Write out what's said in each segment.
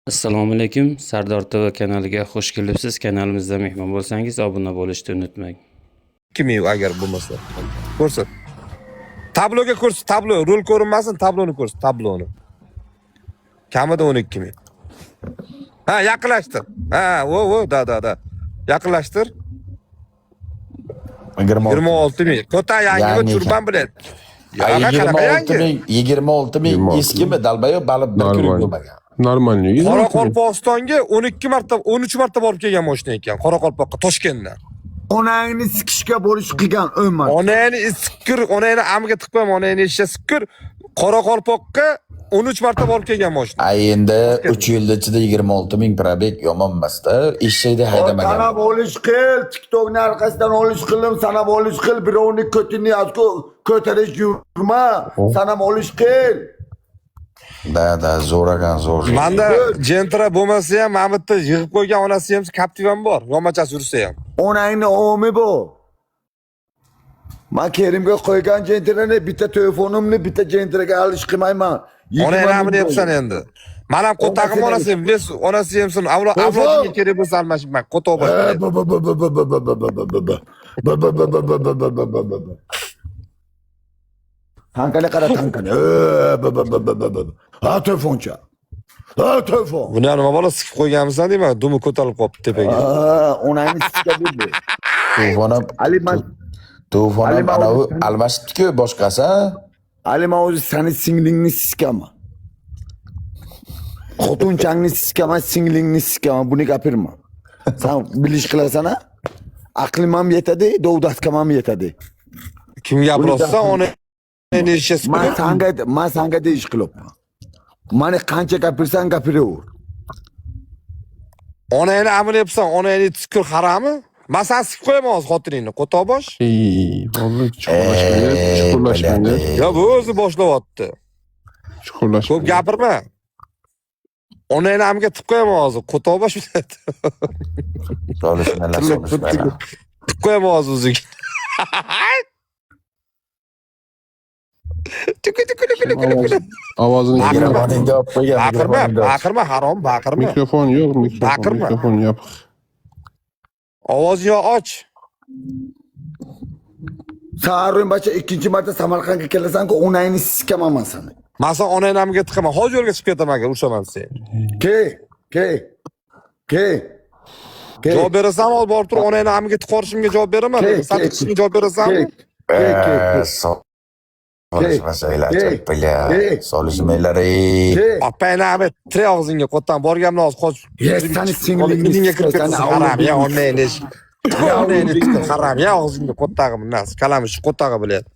Assalomu alaykum. Sardor TV kanaliga xush kelibsiz. Kanalimizda mehmon bo'lsangiz, obuna bo'lishni unutmang. 2000 agar bo'lmasa. Ko'rsat. Tabloga ko'rsat, tablo, rol ko'rinmasin, tabloni ko'rsat, tabloni. Kamida 12000. Ha, yaqinlashtir. Ha, da. Yaqinlashtir. 26000. Kota yangi turban bilan. Ya, qanaqa yangi? 26000 eskimi dalbayo balib bir kun bo'lmagan. Normalniy. Qoraqalpog'istonga 12 marta, 13 marta borib kelgan mashina ekan, Qoraqalpoqqa, Toshkentdan. Onangni sikishga bo'lish qilgan Umar. Onangni sikir, onangni amiga tiqmam, onangni ishga sikir. Qoraqalpoqqa 13 marta borib kelgan mashina. Endi 3 yil ichida 26000 probek yomon emas-da. Eshakda haydamagan. Sanab olish qil, TikTokning arkasidan olish qildim, sanab olish qil, birovni ko'tini ko'tarish yurma, sanab olish qil. Da zo'ragan zo'r. Manda Gentra bo'lmasa ham, mana bu yerda yig'ib qo'ygan onasi ham Captivam bor, yomachasi yursa ham. Onangni omi bu. Men Kerimga qo'ygan Gentrani bitta telefonimni bitta Gentraga olish qilmayman. Onangni amini yapsan endi. Men ham qotag'im onasi, bilasiz, onasi ham sin avlodga kerak bo'lsa almashibman, qo'toq boshlaydi. Tankani qara, tankani. Ha telefoncha. Ha telefon. Buni nima bola sikib qo'yganmisan deyman, dumi ko'tarilib qolibdi tepaga. Onangni sikka bildi. Telefonim Ali anavi almashibdi-ku boshqasi. Ali men o'zi seni singlingni siskaman. Xotinchangni siskaman, singlingni siskaman. Buni gapirma. Sen bilish qilasan-a? Aqlim ham yetadi, dovdatkam ham yetadi. Kim gapirsa uni endi ishga Men senga deyish qilyapman. Mani qancha gapirsan gapiraver. onangni amini yapsan, onangni tikir harami? Men sen sikib qo'yaman hozir xotiningni, qo'toq bosh. Vallahi chuqurlashmaydi. Ya bu o'zi boshlayapti. Ko'p gapirma. Onangni amiga tiqib qo'yaman hozir, qo'toq bosh biladi. Solishmalar. Tiqib qo'yaman hozir o'ziga. Tukuli. Ovozini Mikrofoningga olib qo'ygan. Baqirma, harom, baqirma. mikrofon yo'q, Baqirma. mikrofon yopiq. Ovozingni och. Sarun bacha ikkinchi marta Samarqandga kelasan-ku, onangni siskaman men seni. Men sen onangni amiga tiqaman, hozir yo'lga chiqib ketaman agar ursaman sen. Ke. Javob berasan, hozir borib turib onangni amiga tiqorishimga javob beraman. Sen tiqishimga javob berasanmi? Solishmasanglar, chappilar. Solishmaylar. Opangni ami tire og'zingga qo'tdan borganimdan hozir qoch. Seni singlingni Dinga kirib siskasan, ketsan, haram ya onangni ish. Onangni tiqib haram ya og'zingga qo'ttag'im nas, kalamish qo'ttag'i biladi.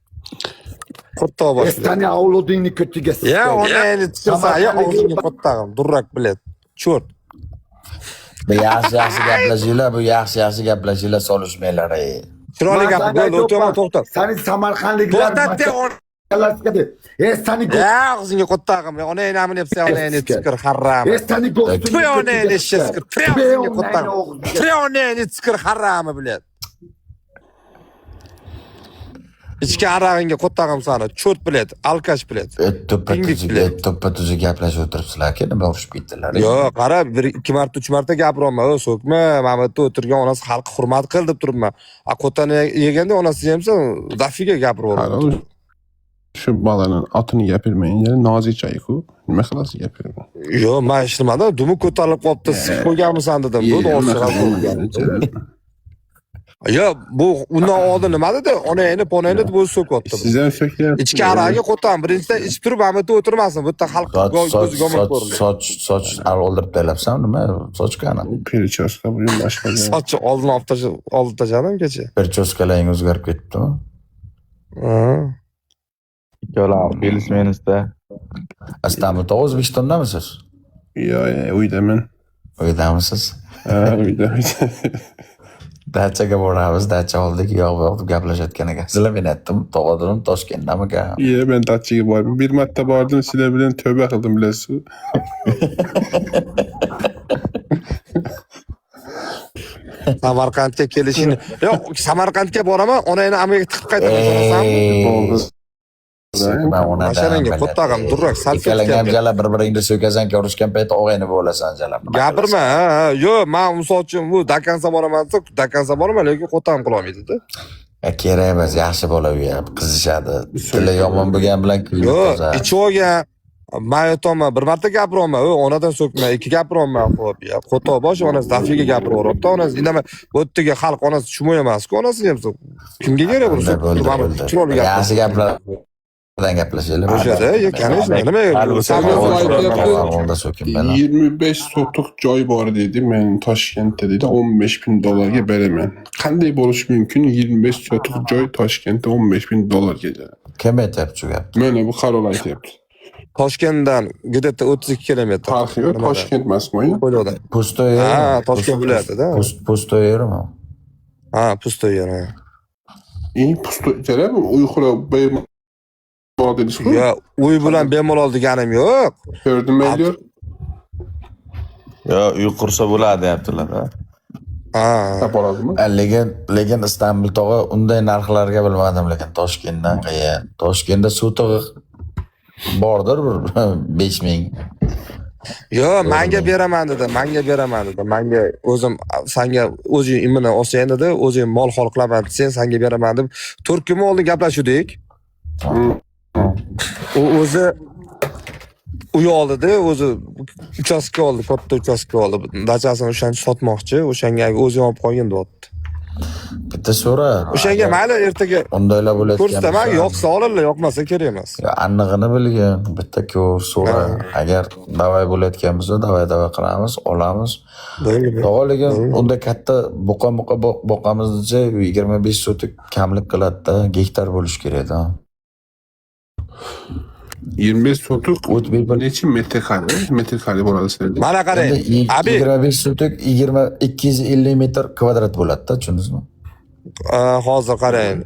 Qo'ttoq bosh. Seni avlodingni ko'tiga siskasan. Ya onangni tiqsan, ya og'zingga qo'ttag'im, durrak biladi. Cho't. Bu yaxshi gaplashinglar, gaplashinglar solishmaylar. Chiroyli gap, to'xtat. Seni Samarqandliklar To'xtatdi. Seni Ya og'zingga qo'ttag'im, onangni amini yapsan, onangni tiqir haram. seni Tvoy onangni sheskir, tvoy og'zingga qo'ttag'im. Tvoy onangni tiqir haram biladi. Ichki arag'ingga qo'ttag'im sani, cho't biladi, alkash biladi. To'ppa tuzi gaplashib o'tiribsizlar-ku, nima urushib ketdilar? Yo'q, qara, 1 marta, 3 marta gapiryapman, so'kma, mana bu yerda o'tirgan onasi xalqi hurmat qil deb turibman. Qotani yeganda onasi hamsa dafiga gapiraveradi. Shu bolaning otini gapirmayinga nozikcha-ku. Nima qilasiz gapirmang. Yo'q, men ishlamadi, dumi ko'tarilib qolibdi, sikib qo'yganmisan dedim. Bu o'rsiq. Yo, bu undan oldin nima dedi? Onangni, ponangni deb o'zi so'kyapti. Siz ham so'kyapsiz. Ichki araqga qo'taman. Birinchidan ichib turib, mana bu yerda o'tirmasin. Bu yerda xalq ko'ziga omad ko'rinadi. Soch oldirib tayyorlabsan, nima? Soch qani? Perichoska bugun boshqa. Sochni oldin olib tashladim kecha. Perichoskalaring o'zgarib ketdimi? Ikkovlar bilishmaysizda. Istanbulda O'zbekistondamisiz? Yo'q, uydaman. Uydamisiz? Ha, uyda. Dachaga boramiz, dacha oldik, yo'q deb gaplashayotgan ekansizlar. Men aytdim, to'g'ridim, Toshkentdamikan? Yo'q, men dachaga bordim. Bir marta bordim, sizlar bilan tövba qildim, bilasiz. Samarqandga kelishini. Yo'q, Samarqandga boraman, onangni amiga tiqib qaytaman. Ben ona Mashalanga qo'ttag'im durrak salf ikkalang ham etgan. jala bir-biringni so'kasanki urushgan paytda og'ayni bo'lasan jala. Gapirma, ha. Yo'q, men misol uchun bu Dakansa boraman desa, Dakansa boraman, lekin qo'ttag'im qila olmaydi-da. Kerak emas, yaxshi bola u ham, qizishadi. Tili yomon bo'lgan bilan kuyib Yo'q, tozar. ichi olgan. Men aytaman, bir marta gapiryapman, onadan so'kma, ikki gapiryapman, xo'p. Ya, qo'toq bosh onasi dafiga gapiryapti, onasi indamay, bu yerga xalq onasi tushunmay emas-ku, onasi ham. Kimga kerak bu? Bo'ldi. Chiroyli gap. Yaxshi gaplardan gaplashaylik. O'shada, конечно, nima? Olda so'kin bana. 25 sotuk joy bor dedi. Men Toshkentda dedi 15.000 dollarga beraman. Qanday bo'lishi mumkin? 25 sotuk joy Toshkentda 15.000 dollarga. Kim aytyapti shu gapni? Mana bu qaror aytyapti. Toshkentdan где-то 32 kilometr. Farqi yo'q, Toshkent emasmi? Qo'yloqda. Pustoy. Ha, Toshkent viloyatida. Pustoy yermi? Ha, pustoy yer. Pusto kerakmi? Uyqura bemalol dedingizku. Ya, uy bilan bemalol deganim yo'q. 4 million. Yo, uy qursa bo'ladi deyaptilar. Ha. Tapoladimi? Lekin Istanbul tog'i unday narxlarga bilmadim, lekin Toshkentdan qiyin. Toshkentda suv tog'i bordir bir 5.000. Yo'q, menga beraman dedi. Menga o'zim senga o'zing imini olsang dedi, o'zing mol hol qilaman sen senga beraman deb 4 kun oldin gaplashdik. U o'zi uy oldida, o'zi uchastka oldi, katta uchastka oldi. Dachasini o'shani sotmoqchi, o'shanga o'zing olib qo'ygin deyapti. Bitta so'ra. O'shanga mayli ertaga Undaylar bo'layotgan. ko'rsataman, yoqsa olinglar, yoqmasa kerak emas. Anig'ini bilgin, bitta ko'r so'ra. Agar davay bo'layotgan bo'lsa, davay qilamiz, olamiz. Lekin unda katta buqa boqamiz desa 25 sotik kamlik qiladi-da, gektar bo'lish kerak-da. 25 sotuk O't bir necha metr kare? Metr kare bo'ladi sizda. Mana qarang. Abi 25 sotik 250 metr kvadrat bo'ladi-da, tushundingizmi? Hozir qarang.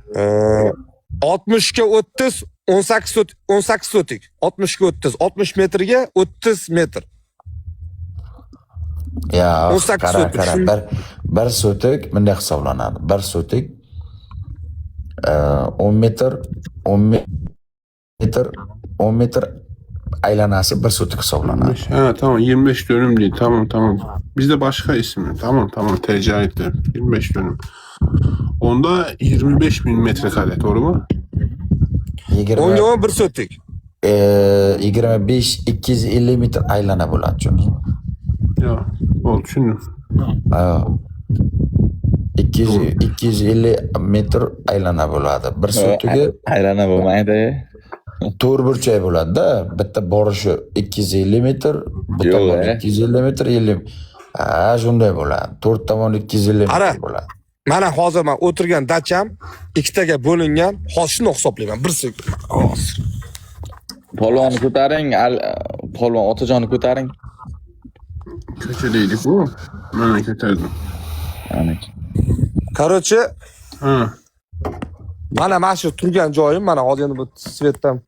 60 ga 30 18 sotik. 60 ga 30, 60 metrga 30 metr. Ya, 18 sotik. bir sotik bunday hisoblanadi. 1 sotik 10 metr 10 metr aylanasi 1 sotik hisoblanadi. Ha tamam 25 dönüm değil. Tamam. Bizde başka ismi. Tamam ticaretler. 25 dönüm. Onda 25.000 metrekare doğru mu? 10 1 sotik. 25 250 metr aylana bo'ladi, tushundingizmi? Ya oldu düşündüm. 250 metr aylana bo'ladi. 1 sotiga Aylana bo'lmaydi. to'rt burchak bo'ladi-da. Bitta borishi 250 metr, bu tomon 250 metr, 50. Ha, shunday bo'ladi. 4 tomon 250 metr bo'ladi. Mana hozir men o'tirgan dacham ikkitaga bo'lingan. Hozir shuni hisoblayman. 1 sekund. Hozir. Polvonni ko'taring, polvon otajonni ko'taring. Kötü değildik bu. Ben kötüydüm. Короче, Ha. mana shu turgan joyim, mana hozir endi bu svetdan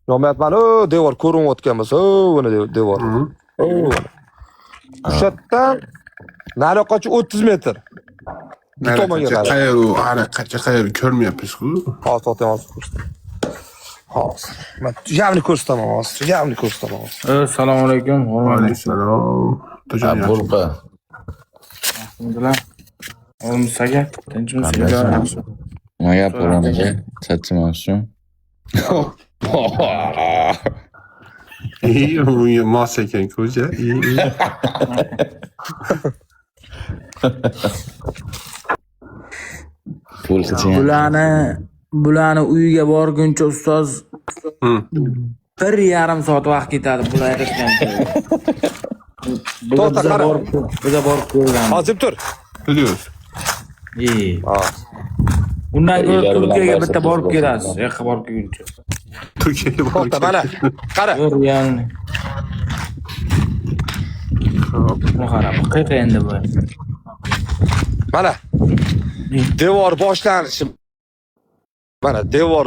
yo'mayapman. Devor ko'rinayotgan bo'lsa, buni devor. O'shatdan nariyoqacha 30 metr. Kaça kayar körmüyoruz bu. Hozir. Men javni ko'rsataman hozir. Assalomu alaykum. Aleykümselam. Tocan ya. Bulqa. Alhamdulillah. Oğlum sagat. Tinchimsiz? Nima gap bo'lganiga chachimoqchi. İyi, bu mas eken koca. İyi. Pul qilgan. Bularni uyiga borguncha ustoz 1,5 soat vaqt ketadi bular aytgan. Biza borib ko'rgan. Hozir tur. Biliyoruz. Undan ko'ra Turkiyaga bitta borib kelasiz. Yoqqa borib kelguncha. Türkiye'ye To'xta, mana. Qara. Yani. Qara, qayqa endi bu. Mana. Devor boshlanishi. Mana devor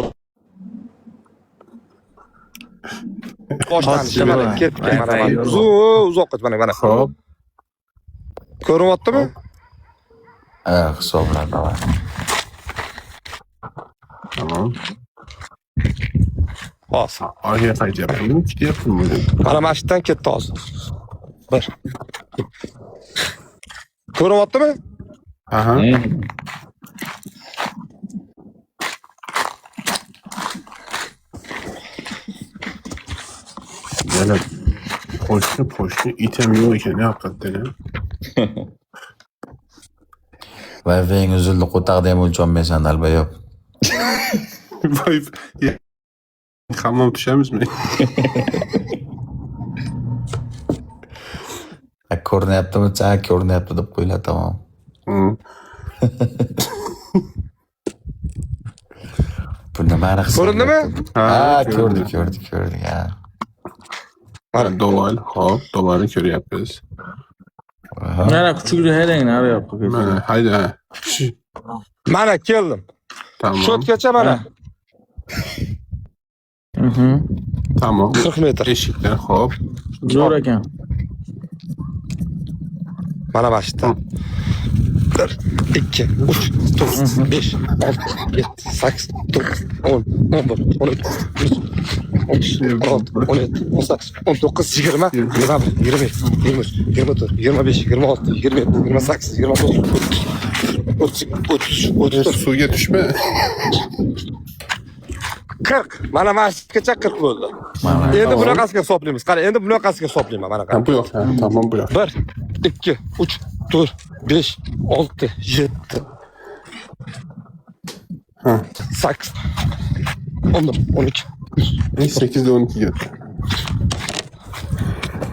boshlanishi mana ketgan mana. Uzoq mana. Hop. Ko'ryaptimi? Hisoblanadi. Tamam. Hozir. Aka qaytyapman. Ketyapman buni. Mana mashinadan ketdi hozir. Bir. Ko'ryaptimi? Aha. Yana poşta item yo'q ekan haqiqatdan ham. Wi-Fi'ng uzildi, qo'taqda ham o'lcholmaysan albayob. Voy. Hammom tushamizmi? Ko'rinyaptimi? Ko'rinyapti deb qo'ylar, tamom. Bu nimani his Ko'rindimi? Ha, ko'rdik. Ha. Mana dolar, hop, dolarni ko'ryapmiz. Yana kuchukni haydang nari yoqqa. Mana hayda. Mana keldim. Tamam. Shotgacha mana. Tamam. 40 metr. Eshikdan hop. Zo'r ekan. Mana mashinadan. 1, 2, 3, 4, 5, 6, 7, 8, 9, 10, 11, 12, 13, 14, 17, 18, 19, 20, 21, 22, 23, 24, 25, 26, 27, 28, 29, 30, 30, Suvga tushma. 40. Mana mashinaga 40 bo'ldi. Endi bunaqasiga hisoblaymiz. Qara, endi bunaqasiga hisoblayman mana qara. Bu yoq. Tamam bu yoq. 1, 2, 3, 4, 5, 6, 7, 8, 11, 12, 8'de 12 geldi.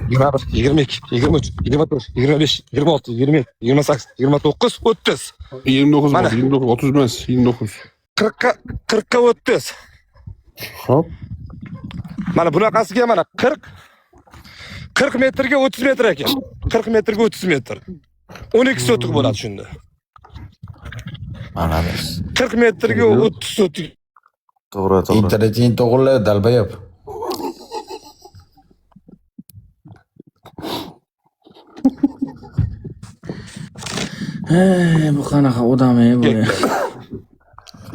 21, 22, 23, 24, 25, 26, 27, 28, 29, 30. 29 Mana. var. 29, 30 emas, 29. 40'a 30. Hop. Mana bunaqasiga mana 40 metrga 30 metr ekan. 40 metrga 30 metr. 12 sotuk bo'ladi shunda. Mana 40 metrga 30 sotuk. To'g'ri. interneting to'g'rilar, dalbayob. Bu qanaqa odam ey bu?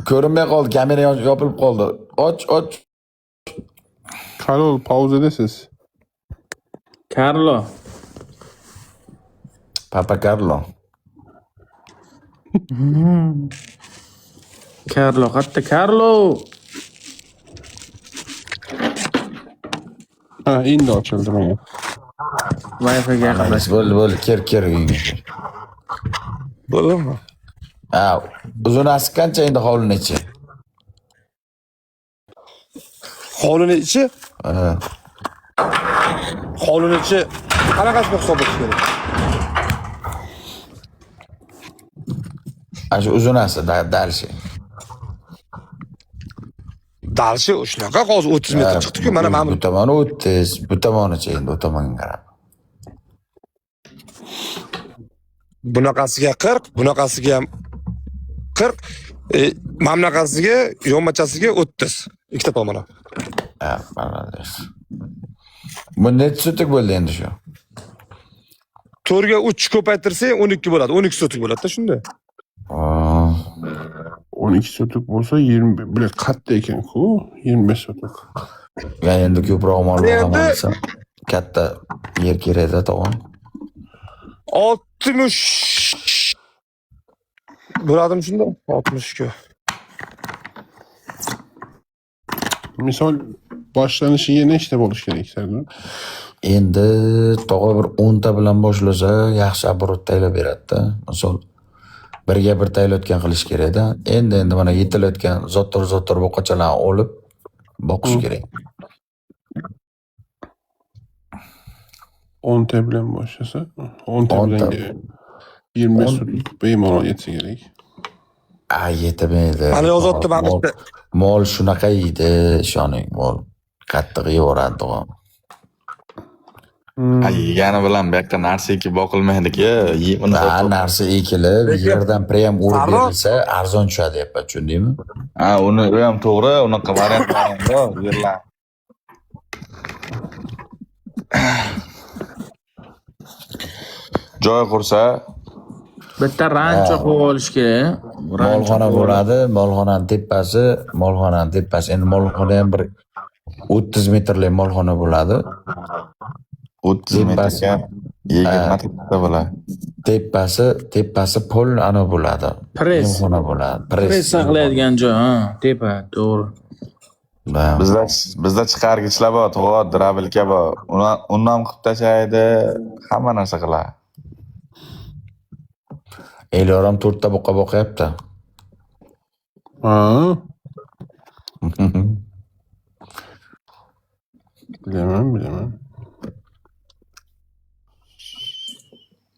Ko'rinmay qoldi, kamera yopilib qoldi. Och. Karol pauzadasiz. Carlo. Papa Carlo. Carlo, qatta Carlo. Ha, endi ochildi mana. Wi-Fi'ga yaqinlash. Bo'ldi, ker uyga. Bo'ldimi? Ha, uzunasi qancha endi hovlini ichi? Hovlini ichi, Ha. hovlini ichi qanaqasiga hisoblash kerak? Ana shu uzunasi dalshi. Dalshi shunaqa hozir 30 metr chiqdi-ku, mana Bu tomoni 30, bu tomonicha endi bu tomonga qarab. bunaqasiga 40, bunaqasiga ham 40, mamlaqasiga, yonmachasiga 30. Ikkita tomoni. Ha, mana. Bu net sotuk bo'ldi endi shu. To'rga 3 ko'paytirsang 12 bo'ladi. 12 sotuk bo'ladi-da shunda. 12 sotuk bo'lsa 20 bile katta ekan-ku, 25 sotuk. Ya endi ko'proq ma'lumot olsa katta yer kerak-da, to'g'ri. 60 bo'ladimi shunda? 60 ku. Misal başlanışıga nechta bo'lish kerak Sardor? Endi to'g'ri bir 10 ta bilan boshlasa yaxshi оборот taylab beradi-da. Misol birga bir taylayotgan qilish kerak-da. Endi mana yetilayotgan zotor boqachalarni olib boqish kerak. 10 ta bilan boshlasa, 10 ta 10 bilan ta. 25 sotuk bemalol yetsa kerak. Yetamaydi. Mana yozotdi mana bitta. Mol shunaqa yeydi, ishoning, mol qattiq yevoradi, to'g'ri. Yegani bilan bu yoqda narsa ekib boqilmaydi-ku. Uni Narsa ekilib, yerdan prem urib berilsa arzon tushadi, deyapman, tushundingmi? ha, uni ham to'g'ri, unaqa variant bor yerlar. Joy qursa, Bitta rancho qo'yib olish kerak. Molxona bo'ladi, molxonaning tepasi. Endi molxona ham bir 30 metrli molxona bo'ladi. 30 metrga 20 ta bo'ladi. Tepasi pol ana bo'ladi. Press. Molxona bo'ladi. Press saqlaydigan joy, ha, tepa, to'g'ri. Bizda chiqargichlar bor, to'g'ri, drabilka bor. Undan qilib tashlaydi, hamma narsa qiladi. Elyoram 4 ta buqa boqyapti. Ha. Bilaman.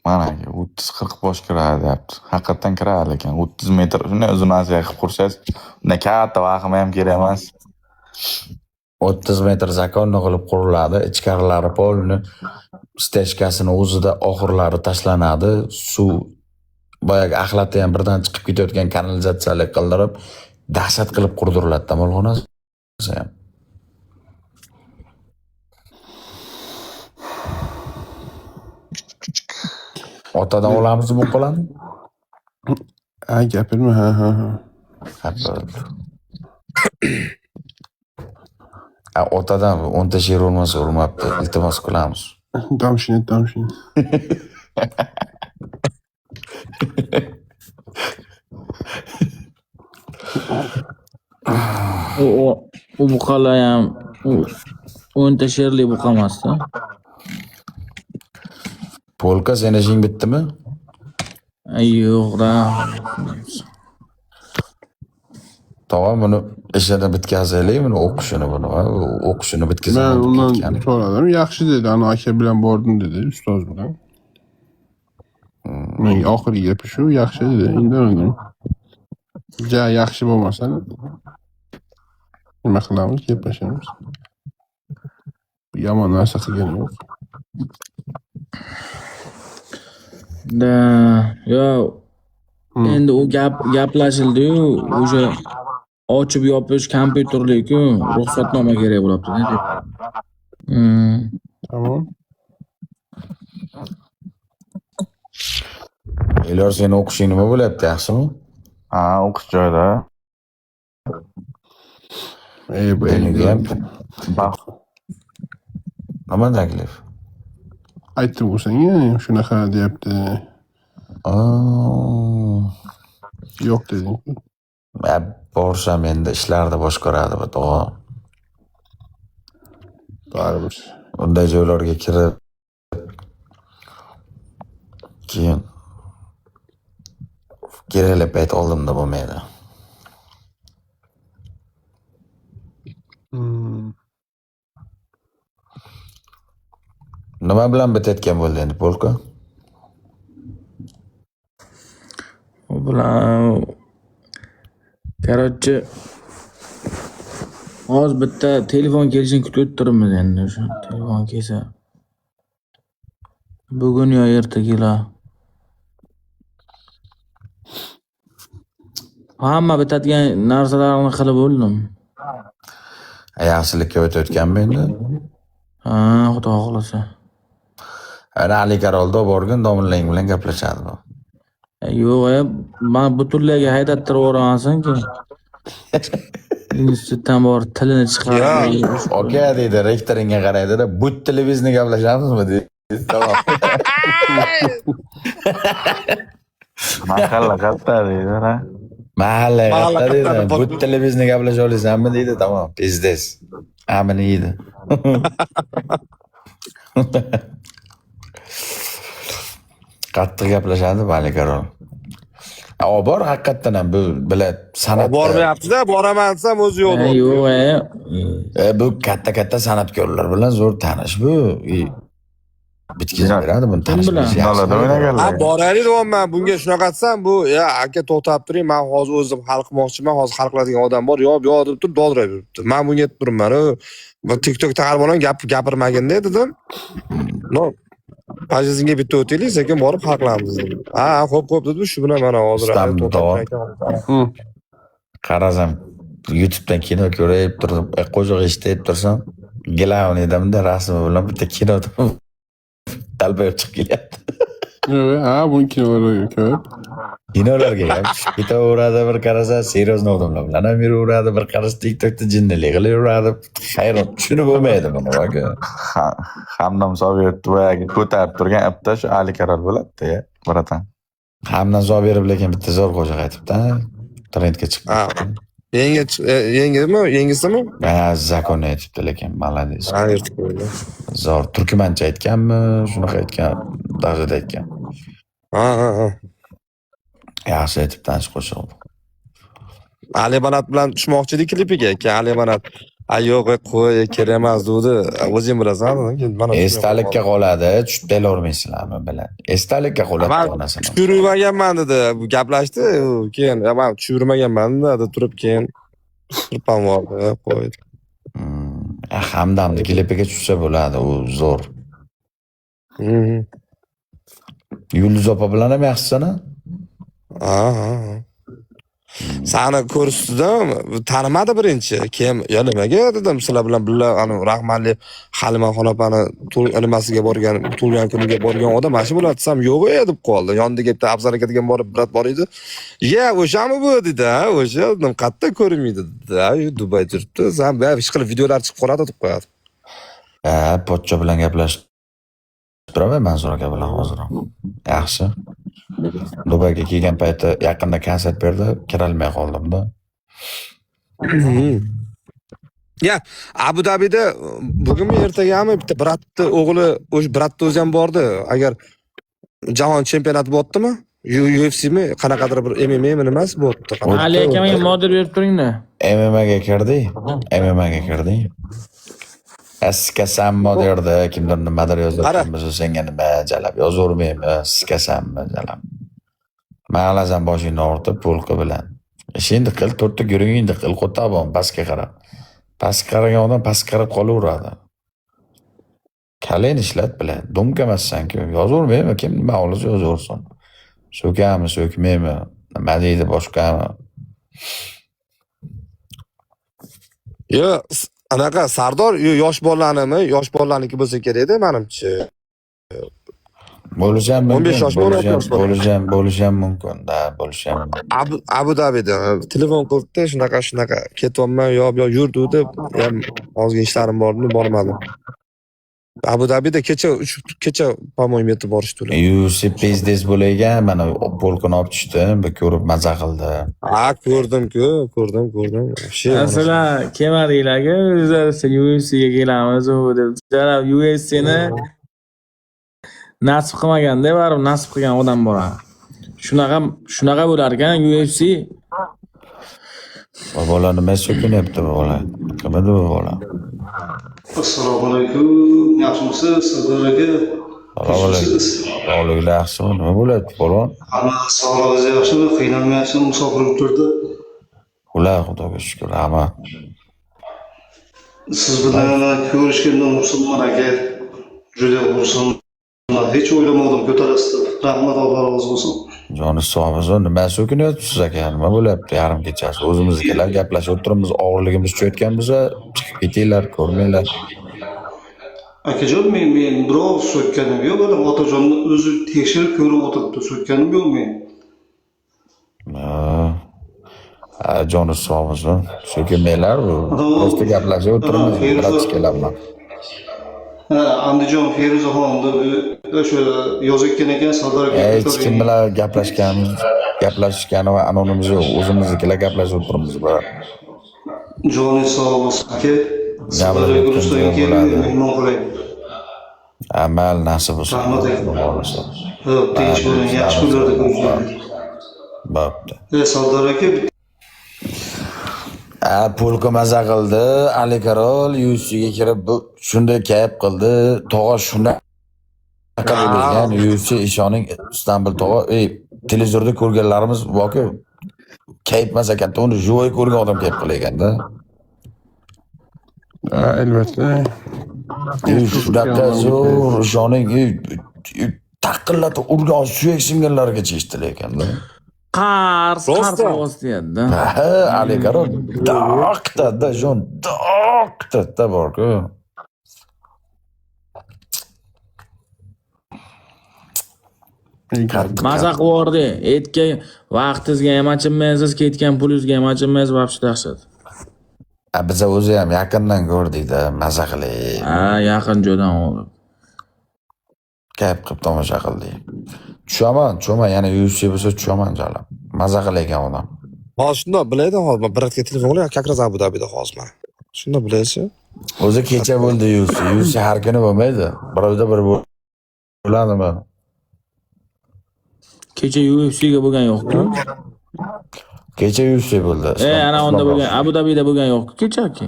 Mana 30-40 bosh kiradi deyapti. Haqiqatan kiradi lekin 30 metr shunday uzunasiga qilib qursangiz, undan katta vahima ham kerak emas. 30 metr zakonni qilib quriladi. Ichkarilari polni stechkasini o'zida oxirlari tashlanadi. Suv boyagi axlatda ham birdan chiqib ketayotgan kanalizatsiyalik qildirib, dahshat qilib qurdiriladi molxonasi ham. Otadan olamiz bu qo'lani? Ha, gapirma, ha. Otadan 10 ta sher urmasa urmabdi. Iltimos qilamiz. Damshini. U buqalar ham 10 ta sherli buqa emasda. Polka seni ishing bitdimi? Yo'q-da. Tamam, buni ishini bitkazaylik, buni o'qishini bitkazaman. Ben ondan so'radim. Yaxshi dedi. Ana aka bilan bordim dedi, ustoz bilan. Menga oxirgi gapi shu, yaxshi dedi. Indamadim. Ja, yaxshi bo'lmasa nima qilamiz? Gaplashamiz. Yomon narsa qilgan yo'q. Da, yo. Endi u gaplashildi-yu, o'sha ochib yopish kompyuterlik-ku, ruxsatnoma kerak bo'libdi deb. Tamam. Elyor, seni o'qishing nima bo'lyapti, yaxshimi? Ha, o'qish joyda. Meniga ham nima taklif? Aytib bo'lsang, shunaqa deyapti. Yo'q deding. Borsam endi ishlarni boshqaradi bu to'g'ri. Baribir. Unday joylarga kirib keyin kerakli payt oldimda bo'lmaydi. Nima bilan bitayotgan bo'ldi endi polka? U bilan Короче, hozir bitta telefon kelishini kutib o'tiribmiz endi. O'sha telefon kelsa bugun yo erta kelar. Hamma bitadigan narsalarni qilib bo'ldim. Yaxshilikka o'tayotganmi endi? Ha, xudo xohlasa. Ana Ali Karolda borgan domlaring bilan gaplashadi bu. Yo'q, men butunlarga haydattirib yubormasinki. Institutdan bor tilini chiqarib. Aka deydi, rektoringga qaraydi-da, bu televizionni gaplashamizmi deydi. Tamam. Mahalla katta deydi, ha. Mahalla katta deydi. Bu televizionni gaplasha olasanmi deydi. Tamam, pizdes. Amini yeydi. Qattiq gaplashadi Ali Karol. Bor haqiqatan ham bu bilad san'at. Bormayapti-da, boraman desam o'zi yo'q. Yo'q, bu katta san'atkorlar bilan zo'r tanish bu. Bitkazib beradi buni tanish bilan. Ha, boraylik deyapman. Bunga shunaqa desam, bu ya aka to'xtab turing, men hozir o'zim hal qilmoqchiman, hozir hal qiladigan odam bor, yo'q deb turib dodray beribdi. Men bunga aytib turibman, bu TikTokda har bo'lgan gapirmagin dedim. No. Pajizingga bitta o'taylik, sekin borib hal qilamiz dedim. Ha, xo'p dedi, shu bilan mana hozir qarasam YouTube'dan kino ko'rib turib, qo'shiq eshitib tursam, Gilaonidamda rasmi bilan bitta kinoda talbayib chiqib kelyapti. Ha, buni kinolarda ko'p. Kinolarga ham tushib ketaveradi, bir qarasa seriyozli odamlar bilan ham yuraveradi, bir qarasa TikTokda jinnilik qilaveradi. Hayron tushunib bo'lmaydi buni aka. Hamdam Sobir boyagi ko'tarib turgan ipda shu Ali Karol bo'ladi-ya, bratan. Hamdan javob berib lekin bitta zo'r qo'shiq aytibdi. Trendga chiqdi. Ha. Yangisimi? Ha, zakonni aytibdi lekin malades. Ha, yirtib qo'ydi. Zo'r turkmancha aytganmi, shunaqa aytgan, darajada aytgan. Ha. Yaxshi aytibdi shu qo'shiq. Ali Banat bilan tushmoqchi klipiga. Keyin Ali Banat yo'q, qo'y, kerak emas dedi. O'zing bilasan, mana Esdalikka qoladi, tushib kelolmaysizlarmi bilan. Esdalikka qoladi onasini. tushirmaganman dedi. Bu gaplashdi. Keyin men tushirmaganman dedi, turib keyin turpam bordi, qo'ydi. Hamdamni klipiga tushsa bo'ladi, u zo'r. Yulduz opa bilan ham yaxshisana? Ha. Sani ko'rsatdim, tanimadi birinchi. Keyin "Ya nimaga?" dedim. "Sizlar bilan birga rahmatli Halimaxon opani nimasiga borgan, tug'ilgan kuniga borgan odam mana shu bo'ladi" desam, "Yo'q" deb qoldi. Yoniga bitta Abzal aka degan brat bor edi. "Ya, o'shami bu" dedi. "O'sha dedim, qayerda ko'rinmaydi" dedi. Dubay turibdi. Sam ish qilib videolar chiqib qoladi deb qo'yadi. Pochcha bilan gaplashib turaman Manzur aka bilan hozir. Yaxshi. Dubayga kelgan payti yaqinda konsert berdi, kirolmay qoldim-da. Ya, Abu Dabida bugunmi ertagami bitta bratni o'g'li, o'sha bratni o'zi ham bordi. Agar jahon chempionati bo'ldimi? UFC'mi, qanaqadir bir MMA nimasi bo'lddi. Ali akamga model berib turing-da. MMAga kirding. Sikasanmi derdi, kimdir nimadir yozayotganmiz, senga nima jalab yozavermaymiz, sikasanmi jalab. Ma'lazan boshingni ortib pulqi bilan. Ishingni qil, to'rtta yuragingni qil, qo'tabon pastga qarab. Pastga qaragan odam pastga qarab qolaveradi. Kaleni ishlat bilan, dumkamassan-ku, yozavermaymi, kim nima olsa yozaversin. So'kami, so'kmaymi, nima deydi boshqami? Yo, anaqa Sardor yosh bolalarnimi? Yosh bolalarniki bo'lsa kerak-da, menimcha. Bo'lisham mumkin. 15 yosh, 16 yosh bor. Bo'lisham mumkin, da, bo'lisham. Abu Dabida telefon qildi, shunaqa ketyapman, yo yur dedi. Ham hozir ishlarim bormi, bormadim. Abu Dabida kecha по-моему yetib borishdi ular. UFC biznes bo'lagan, mana polkani olib tushdim, bir ko'rib maza qildi. Ha, ko'rdim-ku, ko'rdim. Masalan, kemaringlarga o'zlari UFC'ga kelamiz deb. UFC'ni nasib qilmaganda, baribir nasib qilgan odam bor. Shunaqa bo'lar ekan UFC. Bola nima so'kinyapti bu bola? Kimadi bu bola? Assalomu alaykum. Yaxshimisiz, Sardor aka? Sog'lig'inglar yaxshimi? Nima bo'lyapti bola? Hamma sog'lig'ingiz yaxshimi? Qiynalmayapsizmi? Musofir bo'lib turdi. Ular Xudoga shukr, hamma. Siz bilan ko'rishgandan xursandman aka. Juda xursandman. Hech o'ylamadim ko'tarasiz. Rahmat, Alloh rozi bo'lsin. Joni sog' bo'lsin. Nima so'kinyapsiz aka? Nima bo'lyapti yarim kechasi? O'zimizgalar gaplashib o'tiramiz, og'irligimiz tushayotgan bo'lsa, chiqib ketinglar, ko'rmanglar. Akajon, men birov so'kkanim yo'q, bolam otajonni o'zi tekshirib ko'rib o'tiribdi. So'kkanim yo'q men. Joni sog' bo'lsin. So'kinmanglar, prosta gaplashib o'tiramiz, biroz kelaman. Andijon Feruzaxon deb o'sha yozayotgan ekan, Sardor aka. Hech kim bilan gaplashishgani va anonimiz yo'q. O'zimiznikilar gaplashib o'tiramiz bor. Joni sog' bo'lsin aka. Sardor aka Gulistonga kelib mehmon qiling. Amal nasib bo'lsin. Rahmat aka. Xo'p, tinch bo'ling, yaxshi kunlarda ko'rishamiz. Bo'pti. Sardor aka, Pulka maza qildi, Ali Karol UFC'ga kirib shunday kayf qildi. Tog'a shunday bo'lgan UFC ishoning Istanbul tog'a, televizorda ko'rganlarimiz borku, kayfmas ekan, uni joy ko'rgan odam kayf qilagan-da. Albatta. Shunaqa zo'r ishoning taqillatib urgan suyak singanlargacha eshitilar ekan-da. Qars deydi-da. Ha, Ali Karol doqda jon, doqda borku. Maza qilib etga vaqtingizga ham achinmaysiz, ketgan pulingizga ham achinmaysiz, вообще dahshat. Biz o'zi ham yaqindan ko'rdikda, maza qilib. Ha, yaqin joydan olib. Gap qilib tomosha qildik. Tushaman, yana UFC bo'lsa tushaman jalab. Maza qilayotgan odam. Hozir shundoq bilaydi, hozir men Bratga telefon qilaman, как раз Abu Dabida hozir men. Shundoq bilaysiz. O'zi kecha bo'ldi UFC. UFC har kuni bo'lmaydi. Birovda bir bo'ladimi? Kecha UFC ga bo'lgan yo'q-ku. Kecha UFC bo'ldi. Ana onda bo'lgan, Abu Dabida bo'lgan yo'q. Kechaki.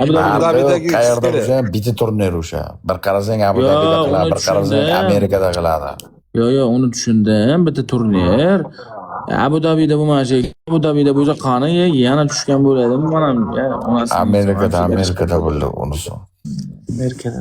Abu Dabidagi qayerda bo'lsa ham bitta turnir o'sha. Bir qarasang Abu Dabida qiladi, bir qarasang Amerikada qiladi. Yo'q, uni tushundim. Bitta turnir. Abu Dabida bo'lmasa, Abu Dabida bo'lsa qani yana tushgan bo'ladimi? Mana onasi Amerikada bo'ldi unisi. Amerikada.